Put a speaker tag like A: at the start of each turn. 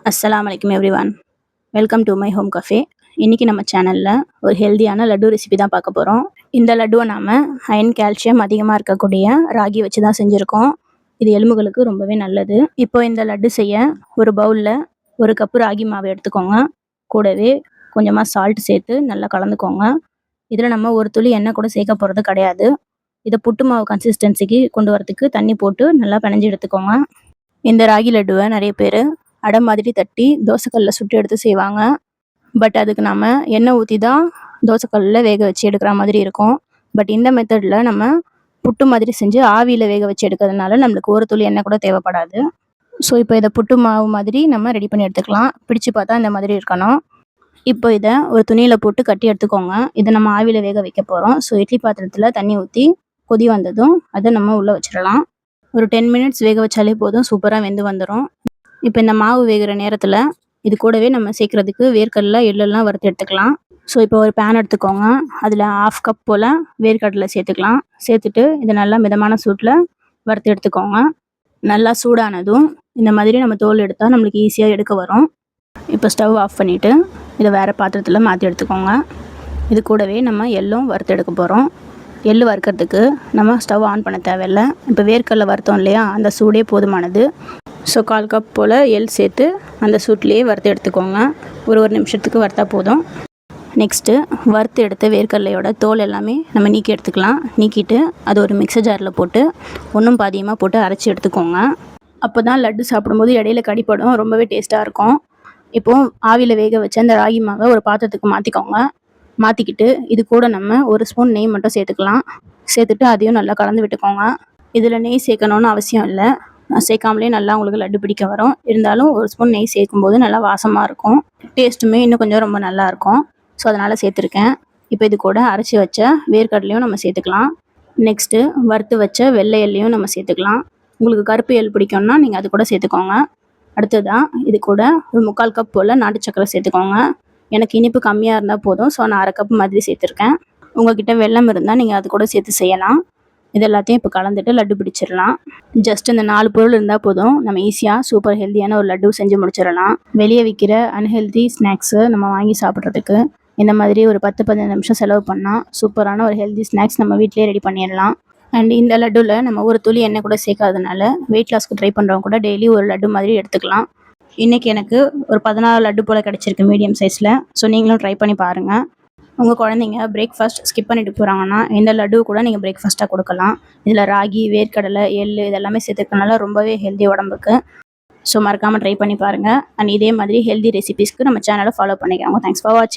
A: அஸ்ஸலாமு அலைக்கும் everyone. Welcome to my home cafe. இன்றைக்கி நம்ம சேனலில் ஒரு ஹெல்தியான லட்டு ரெசிபி தான் பார்க்க போகிறோம். இந்த லட்டுவை நாம் அயன் கால்சியம் அதிகமாக இருக்கக்கூடிய ராகி வச்சு தான் செஞ்சுருக்கோம். இது எலும்புகளுக்கு ரொம்பவே நல்லது. இப்போ இந்த லட்டு செய்ய ஒரு பவுலில் ஒரு கப்பு ராகி மாவு எடுத்துக்கோங்க. கூடவே கொஞ்சமாக சால்ட் சேர்த்து நல்லா கலந்துக்கோங்க. இதில் நம்ம ஒரு துளி எண்ணெய் கூட சேர்க்க போகிறது கிடையாது. இதை புட்டு மாவு கன்சிஸ்டன்சிக்கு கொண்டு வரதுக்கு தண்ணி போட்டு நல்லா பிணைஞ்சு எடுத்துக்கோங்க. இந்த ராகி லட்டுவை நிறைய பேர் அடை மாதிரி தட்டி தோசைக்கல்லில் சுட்டு எடுத்து செய்வாங்க. பட் அதுக்கு நம்ம எண்ணெய் ஊற்றி தான் தோசைக்கல்லில் வேக வச்சு எடுக்கிற மாதிரி இருக்கும். பட் இந்த மெத்தடில் நம்ம புட்டு மாதிரி செஞ்சு ஆவியில் வேக வச்சு எடுக்கிறதுனால நம்மளுக்கு ஒரு துளி எண்ணெய் கூட தேவைப்படாது. ஸோ இப்போ இதை புட்டு மாவு மாதிரி நம்ம ரெடி பண்ணி எடுத்துக்கலாம். பிடிச்சு பார்த்தா இந்த மாதிரி இருக்கணும். இப்போ இதை ஒரு துணியில் போட்டு கட்டி எடுத்துக்கோங்க. இதை நம்ம ஆவியில் வேக வைக்க போகிறோம். ஸோ இட்லி பாத்திரத்தில் தண்ணி ஊற்றி கொதி வந்ததும் அதை நம்ம உள்ளே வச்சிடலாம். ஒரு 10 மினிட்ஸ் வேக வச்சாலே போதும், சூப்பராக வெந்து வந்துடும். இப்போ இந்த மாவு வேகிற நேரத்தில் இது கூடவே நம்ம சேர்க்குறதுக்கு வேர்க்கடலை எள்ளெல்லாம் வறுத்து எடுத்துக்கலாம். ஸோ இப்போ ஒரு பேன் எடுத்துக்கோங்க. அதில் 1/2 கப் போல் வேர்க்கடலை சேர்த்துக்கலாம். சேர்த்துட்டு இதை நல்லா மிதமான சூட்டில் வறுத்து எடுத்துக்கோங்க. நல்லா சூடானதும் இந்த மாதிரி நம்ம தோல் எடுத்தால் நம்மளுக்கு ஈஸியாக எடுக்க வரும். இப்போ ஸ்டவ் ஆஃப் பண்ணிவிட்டு இதை வேறு பாத்திரத்தில் மாற்றி எடுத்துக்கோங்க. இது கூடவே நம்ம எள்ளும் வறுத்து எடுக்க போகிறோம். எள்ளு வறுக்கிறதுக்கு நம்ம ஸ்டவ் ஆன் பண்ண தேவையில்லை. இப்போ வேர்க்கடலை வறுத்தோம் இல்லையா, அந்த சூடே போதுமானது. ஸோ 1/4 கப் போல் எள் சேர்த்து அந்த சூட்லேயே வறுத்து எடுத்துக்கோங்க. ஒரு நிமிஷத்துக்கு வறுத்தா போதும். நெக்ஸ்ட்டு வறுத்து எடுத்த வேர்க்கடலையோட தோல் எல்லாமே நம்ம நீக்கி எடுத்துக்கலாம். நீக்கிட்டு அது ஒரு மிக்சர் ஜாரில் போட்டு ஒன்றும் பாதியமாக போட்டு அரைச்சி எடுத்துக்கோங்க. அப்போ தான் லட்டு சாப்பிடும்போது இடையில கடிப்படும், ரொம்பவே டேஸ்ட்டாக இருக்கும். இப்போது ஆவியில் வேக வச்ச அந்த ராகி மாவை ஒரு பாத்திரத்துக்கு மாற்றிக்கோங்க. மாற்றிக்கிட்டு இது கூட நம்ம ஒரு ஸ்பூன் நெய் மட்டும் சேர்த்துக்கலாம். சேர்த்துட்டு அதையும் நல்லா கலந்து விட்டுக்கோங்க. இதில் நெய் சேர்க்கணுன்னு அவசியம் இல்லை. சேர்க்காமலே நல்லா உங்களுக்கு லட்டு பிடிக்க வரும். இருந்தாலும் ஒரு ஸ்பூன் நெய் சேர்க்கும்போது நல்லா வாசமாக இருக்கும். டேஸ்ட்டுமே இன்னும் கொஞ்சம் ரொம்ப நல்லாயிருக்கும். ஸோ அதனால் சேர்த்துருக்கேன். இப்போ இது கூட அரைச்சி வச்ச வேர்க்கடலையும் நம்ம சேர்த்துக்கலாம். நெக்ஸ்ட்டு வறுத்து வச்ச வெள்ளை எள்ளையும் நம்ம சேர்த்துக்கலாம். உங்களுக்கு கருப்பு எள் பிடிக்கும்னா நீங்கள் அது கூட சேர்த்துக்கோங்க. அடுத்ததான் இது கூட ஒரு 3/4 கப் போல் நாட்டு சக்கரை சேர்த்துக்கோங்க. எனக்கு இனிப்பு கம்மியாக இருந்தால் போதும். ஸோ நான் 1/2 கப் மாதிரி சேர்த்துருக்கேன். உங்கள்கிட்ட வெல்லம் இருந்தால் நீங்கள் அது கூட சேர்த்து செய்யலாம். இது எல்லாத்தையும் இப்போ கலந்துட்டு லட்டு பிடிச்சிடலாம். ஜஸ்ட் இந்த 4 பொருள் இருந்தால் போதும், நம்ம ஈஸியாக சூப்பர் ஹெல்த்தியான ஒரு லட்டு செஞ்சு முடிச்சிடலாம். வெளியே விற்கிற அன்ஹெல்தி ஸ்நாக்ஸு நம்ம வாங்கி சாப்பிட்றதுக்கு இந்த மாதிரி ஒரு 10-15 நிமிஷம் செலவு பண்ணால் சூப்பரான ஒரு ஹெல்தி ஸ்நாக்ஸ் நம்ம வீட்டிலே ரெடி பண்ணிடலாம். அண்ட் இந்த லட்டுவில் நம்ம ஒரு துளி எண்ணெய் கூட சேர்க்காதனால வெயிட் லாஸ்க்கு ட்ரை பண்ணுறவங்க கூட டெய்லி ஒரு லட்டு மாதிரி எடுத்துக்கலாம். இன்றைக்கி எனக்கு ஒரு 14 லட்டு போல் கிடச்சிருக்கு மீடியம் சைஸில். ஸோ நீங்களும் ட்ரை பண்ணி பாருங்கள். உங்கள் குழந்தைங்க பிரேக்ஃபாஸ்ட் ஸ்கிப் பண்ணிட்டு போகிறாங்கன்னா இந்த லட்டு கூட நீங்கள் பிரேக்ஃபாஸ்ட்டாக கொடுக்கலாம். இதில் ராகி, வேர்க்கடலை, எள் இதெல்லாமே சேர்த்துக்கனால ரொம்பவே ஹெல்தி உடம்புக்கு. ஸோ மறக்காமல் ட்ரை பண்ணி பாருங்கள். அண்ட் இதே மாதிரி ஹெல்தி ரெசிபீஸ்க்கு நம்ம சேனலை ஃபாலோ பண்ணிக்கோங்க. தேங்க்ஸ் ஃபார் வாட்சிங்.